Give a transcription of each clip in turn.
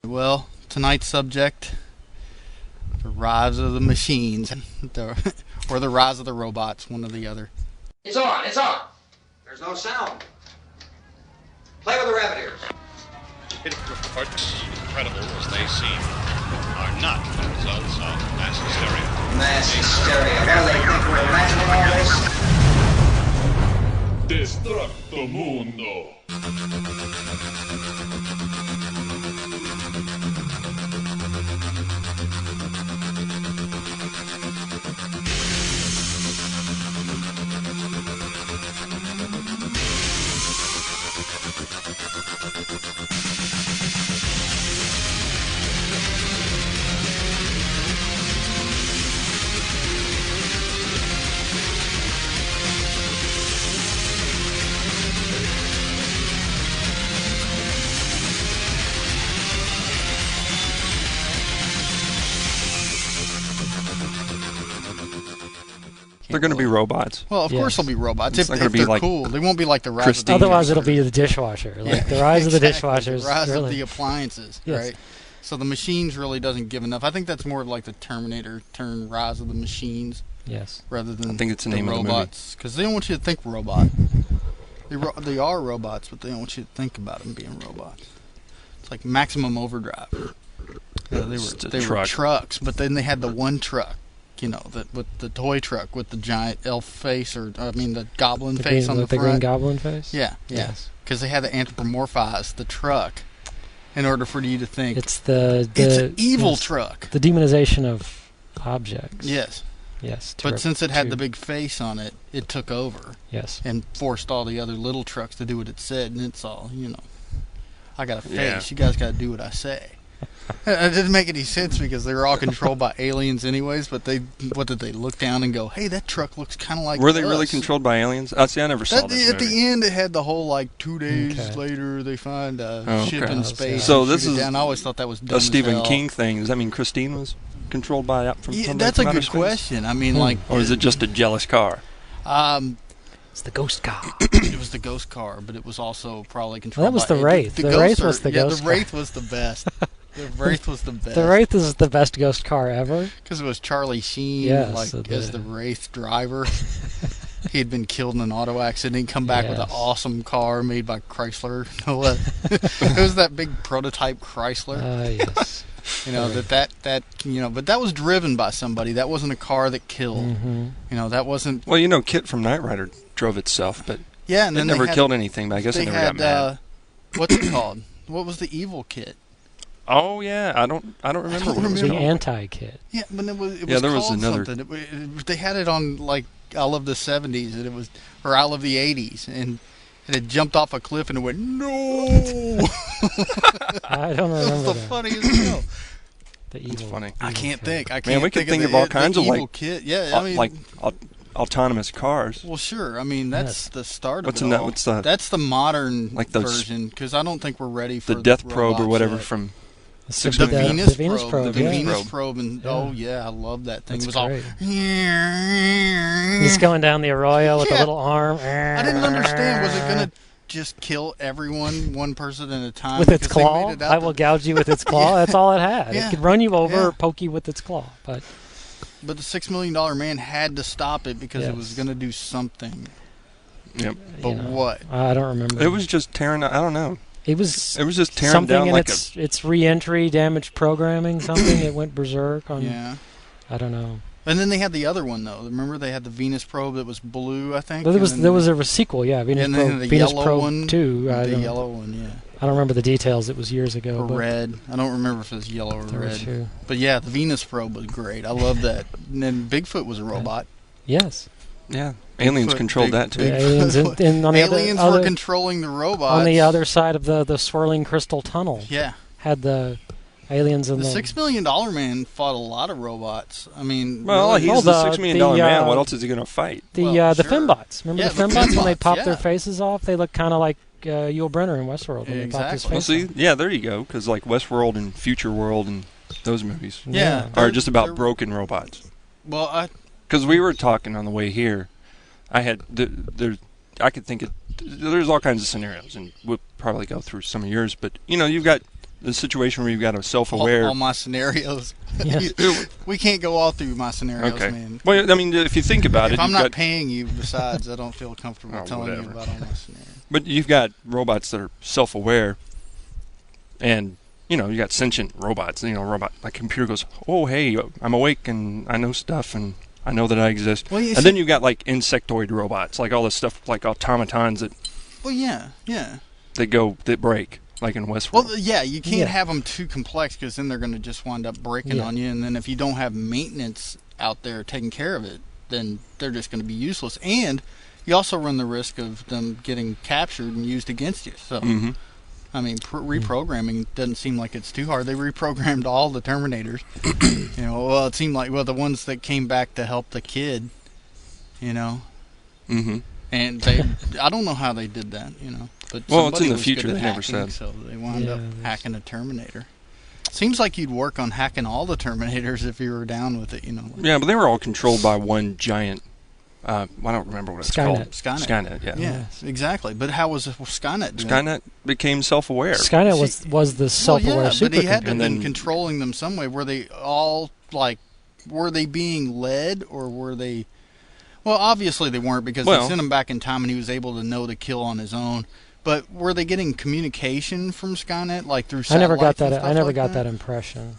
Well, tonight's subject, the rise of the machines, or the rise of the robots, one or the other. It's on, it's on. There's no sound. Play with the rabbit ears. Reports, incredible as they seem, are not the results of mass hysteria. Mass hysteria. What do they think we're imagining all this? Destructomundo. They're going to be robots. Well, of course they'll be robots if not they're like cool. They won't be like the rise Christine. of the Otherwise, it'll be the dishwasher. Like the rise of the dishwashers. The rise really. of the appliances, Yes. right? So the machines really doesn't give enough. I think that's more like the Terminator turn rise of the machines Yes. rather than I think it's the name of the movie. robots. Because they don't want you to think robot. They are robots, but they don't want you to think about them being robots. It's like Maximum Overdrive. They were trucks, but then they had the one truck. You know, with the toy truck with the giant elf face, the goblin face on the front. The green goblin face? Yeah. Yes. Because they had to anthropomorphize the truck in order for you to think It's it's an evil truck. The demonization of objects. Yes. Yes. But since it had the big face on it, it took over. Yes. And forced all the other little trucks to do what it said, and it's all, I got a face. Yeah. You guys got to do what I say. It didn't make any sense because they were all controlled by aliens anyways, but what did they look down and go, hey, that truck looks kind of like Were they us. really controlled by aliens? See, I never saw this At movie. the end, it had the whole, 2 days later, they find a ship in space. So and this shoot it is down. I always thought that was dumb a Stephen as hell. King thing. Does that mean Christine was controlled by somebody that's a from outer good space? question. I mean, Or is it just a jealous car? It's the ghost car. It was the ghost car, but it was also probably controlled Well, that was by... the Wraith. The Wraith was the ghost the Wraith was the best. The Wraith was the best. The Wraith is the best ghost car ever. Because it was Charlie Sheen, Yes, as the Wraith driver. He had been killed in an auto accident. He'd come back with an awesome car made by Chrysler. It was that big prototype Chrysler. Yes. But that was driven by somebody. That wasn't a car that killed. Mm-hmm. That wasn't... Well, Kit from Knight Rider drove itself, but yeah, and it then never killed anything, but I guess it never got mad. What's it called? What was the evil kit? Oh, yeah, I don't remember what it was The called. anti-kit. Yeah, but it was there was called another... something. They had it on, I Love the 70s, and it was... Or I Love the 80s, and it had jumped off a cliff, and it went, no! I don't remember That was the funniest show. The evil. It's funny. I can't think. Man, we could think of all kinds of, evil kit. Yeah, autonomous cars. Well, sure. I mean, that's the start of What's it all. That's the modern version, because I don't think we're ready for the Death Probe or whatever yet. from... The Venus probe. The Venus probe. And, oh, yeah, I love that thing. That's it was great. all... He's going down the arroyo with a little arm. I didn't understand. Was it going to just kill everyone, one person at a time? With its claw? I will gouge you with its claw. That's all it had. Yeah. It could run you over or poke you with its claw. But the $6 million man had to stop it because it was going to do something. Yep. But what? I don't remember. It was just tearing... I don't know. It was just tearing something down in like its re-entry, damaged programming, something. It went berserk on... Yeah. I don't know. And then they had the other one, though. Remember they had the Venus probe that was blue, I think? There was a sequel, yeah. Venus Probe one, 2. The yellow one, yeah. I don't remember the details. It was years ago. Or red. I don't remember if it was yellow or red. Two. But yeah, the Venus probe was great. I love that. And then Bigfoot was a robot. Yes. Yeah. Aliens controlled that, too. Aliens were controlling the robots. On the other side of the swirling crystal tunnel. Yeah. Had the aliens in the $6 million man fought a lot of robots. I mean... Well, he's the $6 million man. What else is he going to fight? The Fembots. Remember the Fembots when they popped their faces off? They look kind of like Yul Brynner in Westworld when they popped his face off. Yeah, there you go. Because Westworld and Future World and those movies are just about broken robots. Well, because we were talking on the way here, I could think of... There's all kinds of scenarios, and we'll probably go through some of yours, but, you've got the situation where you've got a self-aware. All my scenarios. We can't go all through my scenarios, man. Well, I mean, if you think about it, if I'm not paying you, besides, I don't feel comfortable telling you about all my scenarios. But you've got robots that are self-aware, and you got sentient robots. Like a computer goes, "Oh, hey, I'm awake and I know stuff and I know that I exist." Well, and then you've got like insectoid robots, like all this stuff, like automatons that. Well, yeah. That break. Like in Westworld. Well, yeah, you can't have them too complex because then they're going to just wind up breaking on you. And then if you don't have maintenance out there taking care of it, then they're just going to be useless. And you also run the risk of them getting captured and used against you. So, I mean, reprogramming doesn't seem like it's too hard. They reprogrammed all the Terminators. It seemed like, the ones that came back to help the kid, Mm-hmm. And I don't know how they did that, But it's in the future. They never said. So they wound up hacking a Terminator. Seems like you'd work on hacking all the Terminators if you were down with it, Yeah, but they were all controlled by one giant. I don't remember what it's called. Skynet. Yeah. Yeah, exactly. But how was Skynet doing? Skynet became self-aware. Skynet was the self-aware supercomputer. But he had to have been controlling them some way. Were they all were they being led, or were they? Well, obviously they weren't, because they sent him back in time and he was able to know to kill on his own. But were they getting communication from Skynet, like through satellites? I never got that impression.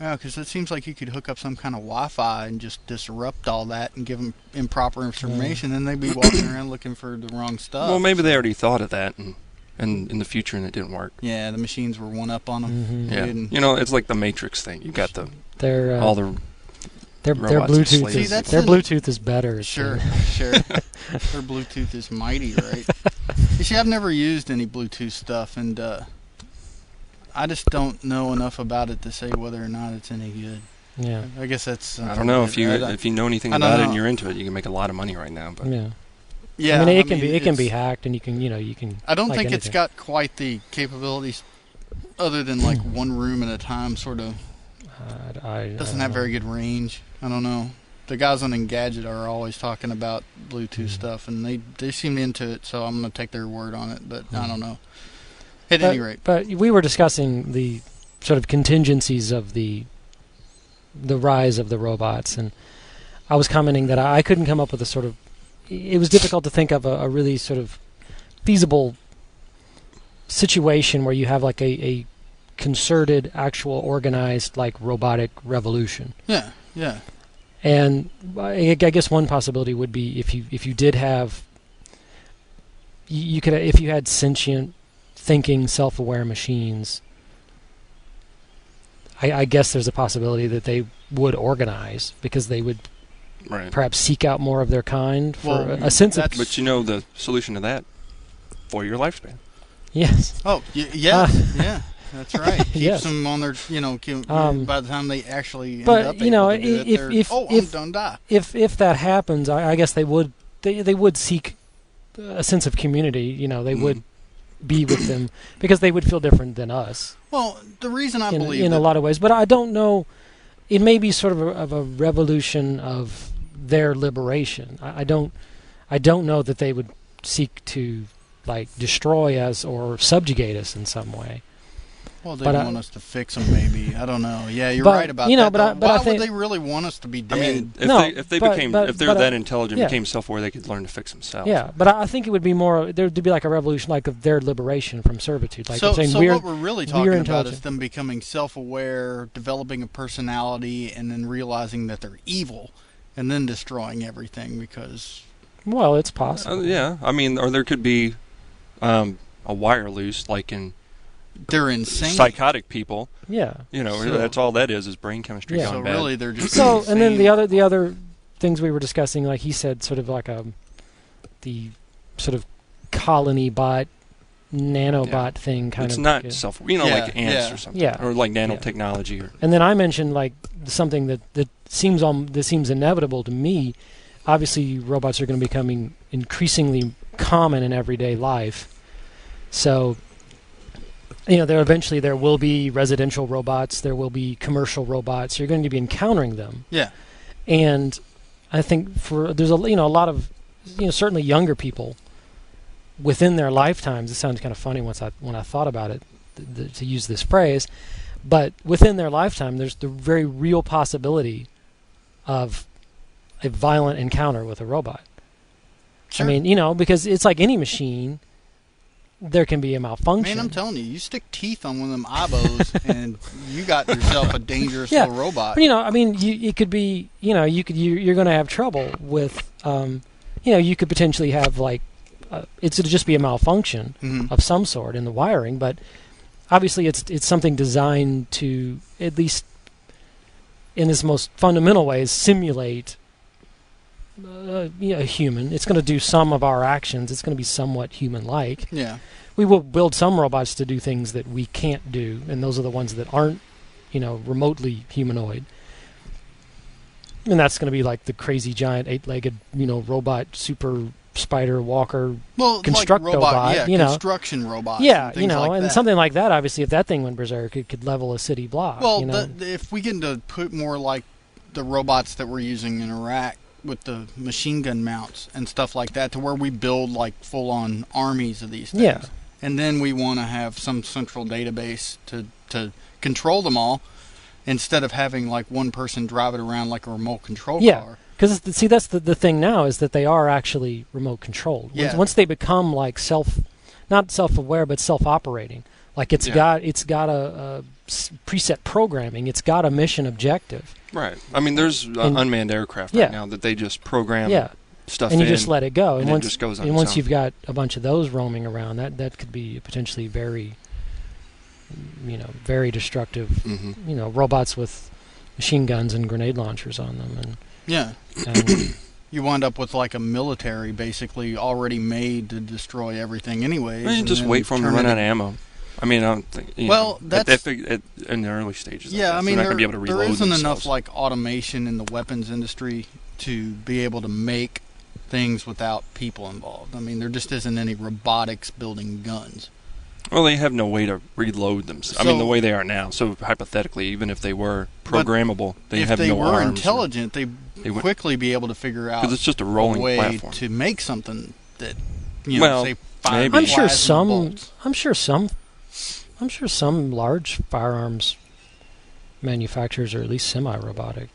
Yeah, because it seems like you could hook up some kind of Wi-Fi and just disrupt all that and give them improper information, and they'd be walking around looking for the wrong stuff. Well, maybe they already thought of that, and in the future, and it didn't work. Yeah, the machines were one up on them. Mm-hmm. Yeah, it's like the Matrix thing. You got all the. Their Bluetooth is better. Sure. Their Bluetooth is mighty, right? You see, I've never used any Bluetooth stuff, and I just don't know enough about it to say whether or not it's any good. Yeah. I guess that's. I don't know if you know anything about it and you're into it, you can make a lot of money right now. But yeah. I mean, it can be hacked, and you can. I don't think it's got quite the capabilities, other than like one room at a time, sort of. Doesn't have very good range. I don't know. The guys on Engadget are always talking about Bluetooth stuff, and they seem into it, so I'm going to take their word on it, but I don't know. At any rate. But we were discussing the sort of contingencies of the rise of the robots, and I was commenting that I couldn't come up with a sort of... It was difficult to think of a really sort of feasible situation where you have like a concerted, actual, organized, like, robotic revolution. Yeah. And I guess one possibility would be if you did have, you could, if you had sentient, thinking, self-aware machines. I guess there's a possibility that they would organize, because they would perhaps seek out more of their kind for a sense of. But the solution to that, 4-year lifespan. Yes. Oh, yes. Yeah. That's right. Keeps them on their, by the time they actually end up I'm done, die. If that happens, I guess they would seek a sense of community. They would be with them, because they would feel different than us. Well, the reason I believe in a lot of ways, but I don't know. It may be sort of a revolution of their liberation. I don't know that they would seek to destroy us or subjugate us in some way. Well, they want us to fix them, maybe. I don't know. Yeah, you're right about that. Why would they really want us to be dead? I mean, if they're that intelligent, became self-aware, they could learn to fix themselves. Yeah, but I think it would be more. There would be like a revolution, like of their liberation from servitude. Like so what we're really talking about is them becoming self-aware, developing a personality, and then realizing that they're evil, and then destroying everything because. Well, it's possible. Yeah, I mean, or there could be a wire loose, like in. They're insane. Psychotic people. Yeah. That's all that is brain chemistry gone bad. So really, they're just insane. And then the other things we were discussing, like he said, sort of like the sort of colony bot, nanobot thing kind of. It's not self, like ants or something. Yeah. Or like nanotechnology. And then I mentioned like something that seems inevitable to me. Obviously, robots are going to be becoming increasingly common in everyday life. So. There will be residential robots. There will be commercial robots. You're going to be encountering them. Yeah. And I think there's a lot of certainly younger people within their lifetimes. It sounds kind of funny when I thought about it. to use this phrase, but within their lifetime, there's the very real possibility of a violent encounter with a robot. Sure. I mean, because it's like any machine, there can be a malfunction. Man, I'm telling you, you stick teeth on one of them eyebrows, and you got yourself a dangerous little robot. But, it could be, you're going to have trouble with, you could potentially have it'll just be a malfunction of some sort in the wiring, but obviously it's something designed to, at least in its most fundamental ways, simulate a human. It's going to do some of our actions. It's going to be somewhat human-like. Yeah. We will build some robots to do things that we can't do, and those are the ones that aren't, remotely humanoid. And that's going to be like the crazy giant 8-legged, robot, super spider walker, constructobot, like construction robots. Yeah, and that. Something like that. Obviously, if that thing went berserk, it could level a city block. Well, if we get to put more like the robots that we're using in Iraq with the machine gun mounts and stuff like that, to where we build like full-on armies of these things. Yeah. And then we want to have some central database to control them all, instead of having like one person drive it around like a remote control car. Because that's the thing now, is that they are actually remote controlled. Once they become like not self-aware but self-operating, like it's got a preset programming, it's got a mission objective. Right. I mean, there's unmanned aircraft right now that they just program stuff and you in, just let it go. And it just goes on. And once you've got a bunch of those roaming around, that could be potentially very, very destructive. Robots with machine guns and grenade launchers on them, and you wind up with like a military basically already made to destroy everything anyways. Well, you just wait for them to run out of ammo. I mean, I don't think. That's in the early stages. Yeah, I mean, they're not going to be able to reload there isn't themselves. enough like automation in the weapons industry to be able to make things without people involved. I mean, there just isn't any robotics building guns. Well, they have no way to reload them. I mean, the way they are now. So hypothetically, even if they were programmable, they have no arms. If they were intelligent, they would quickly be able to figure out it's just a rolling way platform to make something that say maybe. I'm sure some large firearms manufacturers are at least semi-robotic.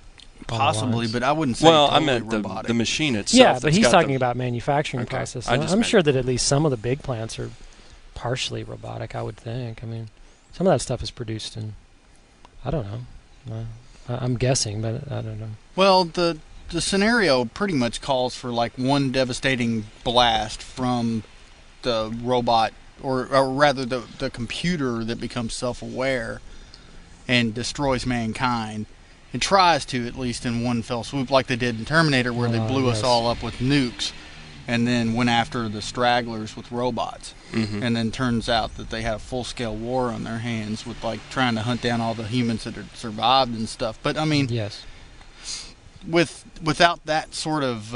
Possibly, but I wouldn't say I totally meant robotic. the machine itself. Yeah, but he's talking about manufacturing process. I'm sure that at least some of the big plants are partially robotic, I would think. I mean, some of that stuff is produced in, I don't know. I'm guessing, but I don't know. Well, the scenario pretty much calls for like one devastating blast from the robot, or rather the computer that becomes self-aware and destroys mankind. It tries to, at least in one fell swoop, like they did in Terminator, where they blew us all up with nukes and then went after the stragglers with robots. And then turns out that they had a full-scale war on their hands with like trying to hunt down all the humans that had survived and stuff. But I mean, without that sort of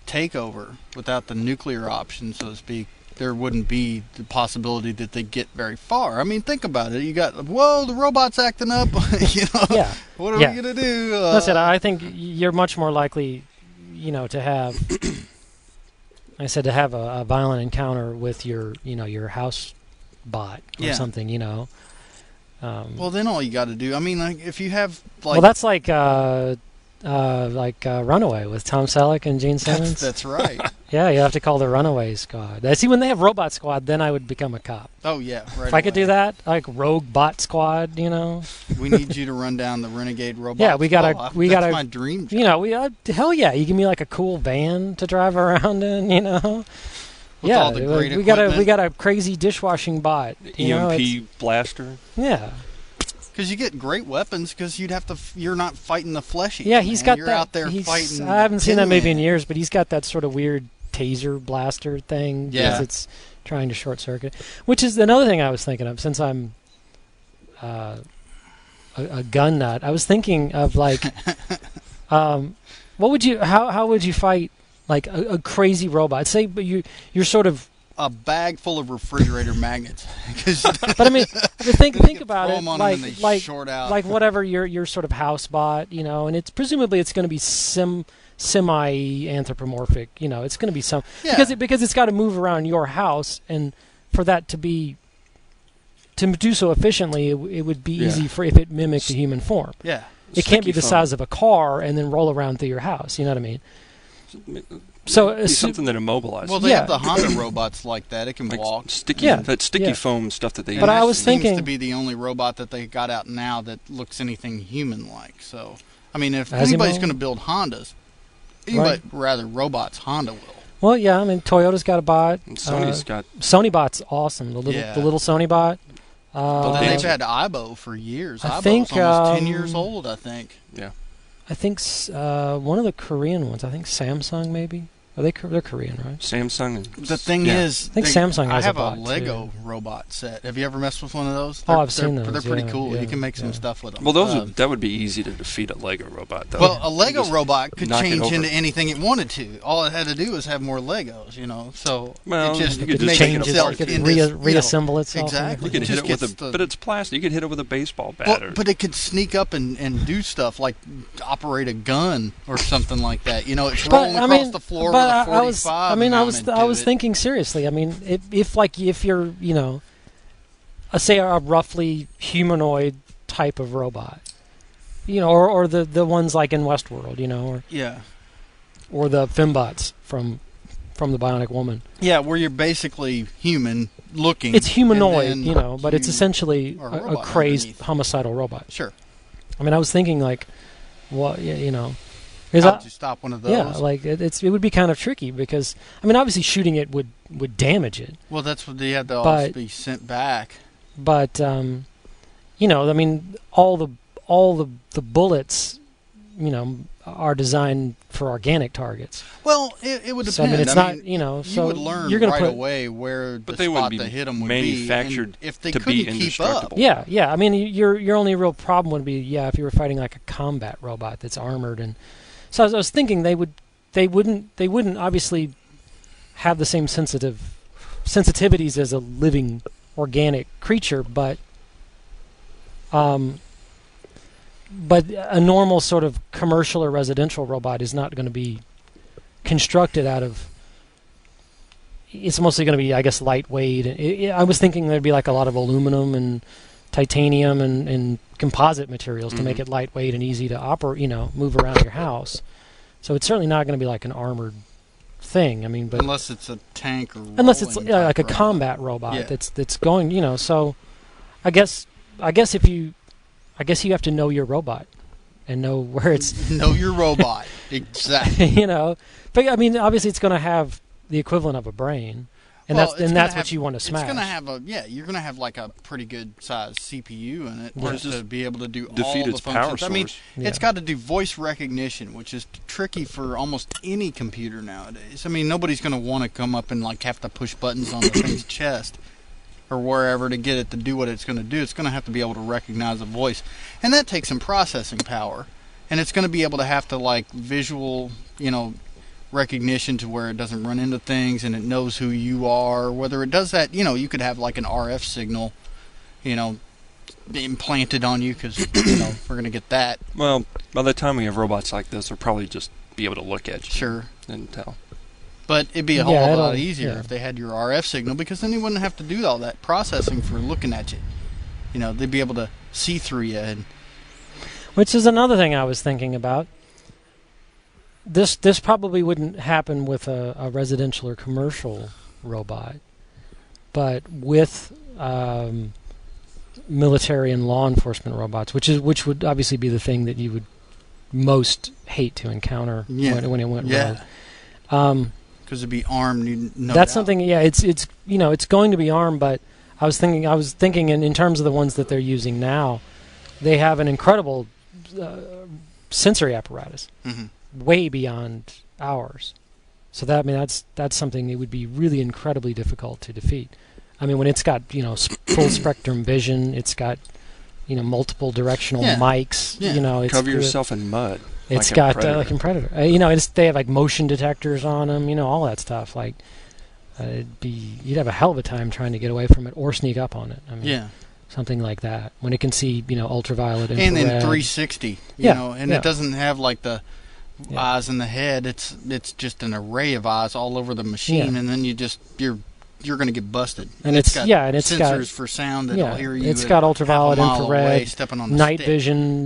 takeover, without the nuclear option, so to speak, there wouldn't be the possibility that they get very far. I mean, think about it. You got, the robot's acting up. What are we going to do? That's it. I think you're much more likely, to have, I said, to have a violent encounter with your house bot or something, well, then all you got to do, I mean, like, if you have, like... Well, that's like Runaway with Tom Selleck and Gene Simmons. That's right. Yeah, you have to call the Runaway Squad. See, when they have Robot Squad, then I would become a cop. Oh, yeah, right. If I could do that, like Rogue Bot Squad, We need you to run down the Renegade Robot. Yeah, that's my dream job. Hell yeah, you give me like a cool van to drive around in, With all the great equipment. we got a crazy dishwashing bot. EMP blaster. Yeah. Because you get great weapons, because you're not fighting the fleshy. Yeah, he's got you're that. Out there fighting. I haven't seen that movie in years, but he's got that sort of weird taser blaster thing. Yeah. Because it's trying to short circuit. Which is another thing I was thinking of, since I'm a gun nut. I was thinking of like, how would you fight like a crazy robot? Say, but you're sort of a bag full of refrigerator magnets. But I mean, think about it, like whatever your sort of house bot, and it's presumably it's going to be semi-anthropomorphic, it's going to be because it's got to move around your house, and for that to to do so efficiently, it would be easy for if it mimicked a human form. Yeah. It can't be the size of a car and then roll around through your house. You know what I mean? So it's something that immobilizes. Well, they have the Honda robots like that. It can walk. That sticky foam stuff that they use. But I was thinking, seems to be the only robot that they got out now that looks anything human-like. So, I mean, if anybody's going to build Hondas, rather robots, Honda will. Well, yeah, I mean, Toyota's got a bot. And Sony's got... Sony bot's awesome. The little Sony bot. But then they've had Aibo for years. I think almost 10 years old, I think. Yeah. I think one of the Korean ones, I think Samsung maybe. They're Korean, right? Samsung. The thing is, I think Samsung has a bot. I have a a Lego robot set. Have you ever messed with one of those? I've seen those. They're pretty cool. You can make some stuff with them. Well, that would be easy to defeat a Lego robot, though. Well, a Lego robot could change into anything it wanted to. All it had to do was have more Legos, So it just change itself. It could reassemble itself. Exactly. You could hit it but it's plastic. You could hit it with a baseball bat. But it could sneak up and do stuff like operate a gun or something like that. It's rolling across the floor with a 45. I was thinking seriously. I mean, if you're, say a roughly humanoid type of robot, or the ones like in Westworld, or the fembots from the Bionic Woman. Yeah, where you're basically human looking. It's humanoid, but it's essentially a crazed homicidal robot. Sure. I mean, I was thinking like, how would you stop one of those? Yeah, like it would be kind of tricky because obviously shooting it would damage it. Well, that's what they had to always be sent back. But all the bullets, are designed for organic targets. Well, it would depend. So, it's not, so you would learn right away where the spot to hit them would manufactured be. If they to couldn't be keep indestructible. up. Yeah. I mean, your only real problem would be if you were fighting like a combat robot that's armored, and so I was thinking they wouldn't obviously have the same sensitivities as a living organic creature, but a normal sort of commercial or residential robot is not going to be constructed out of. It's mostly going to be, I guess, lightweight. I was thinking there'd be like a lot of aluminum and titanium and composite materials to make it lightweight and easy to operate. Move around your house. So it's certainly not going to be like an armored thing. But unless it's a tank or unless it's like a combat robot that's going. So I guess you have to know your robot and know where it's... Know your robot. Exactly. But obviously it's going to have the equivalent of a brain, and that's what you want to smash. It's going to have you're going to have like a pretty good sized CPU in it to be able to do defeat all its the power functions. source. It's got to do voice recognition, which is tricky for almost any computer nowadays. Nobody's going to want to come up and like have to push buttons on the thing's chest or wherever to get it to do what it's going to do. It's going to have to be able to recognize a voice, and that takes some processing power. And it's going to be able to have to like visual, recognition to where it doesn't run into things and it knows who you are. Whether it does that, you could have like an RF signal, implanted on you because we're going to get that. Well, by the time we have robots like this, they'll probably just be able to look at you. Sure. And tell. But it'd be a whole lot easier if they had your RF signal, because then you wouldn't have to do all that processing for looking at you. They'd be able to see through you. Which is another thing I was thinking about. This probably wouldn't happen with a residential or commercial robot, but with military and law enforcement robots, which would obviously be the thing that you would most hate to encounter when it went rogue. Because it'd be armed. That's something. Yeah, it's going to be armed, but I was thinking in terms of the ones that they're using now, they have an incredible sensory apparatus. Mm-hmm. Way beyond ours, so that's something that would be really incredibly difficult to defeat. When it's got full spectrum vision, it's got multiple directional mics. It's cover yourself in mud. It's got like in Predator. They have like motion detectors on them. All that stuff. Like you'd have a hell of a time trying to get away from it or sneak up on it. Something like that when it can see ultraviolet, infrared. And in 360. It doesn't have like the eyes in the head. It's just an array of eyes all over the machine, and then you're you're going to get busted. And it's got sensors for sound that'll hear you. It's got ultraviolet, half a mile infrared, away, stepping on the night stick. vision.